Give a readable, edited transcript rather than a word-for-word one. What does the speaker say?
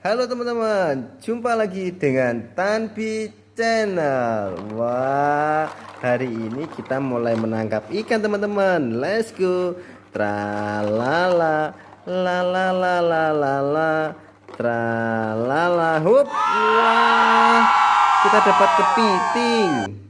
Halo teman-teman, jumpa lagi dengan Tanpi Channel. Wah, hari ini kita mulai menangkap ikan teman-teman. Let's go. Tralala, la la la la la la, tralala, hup. Wah, kita dapat kepiting.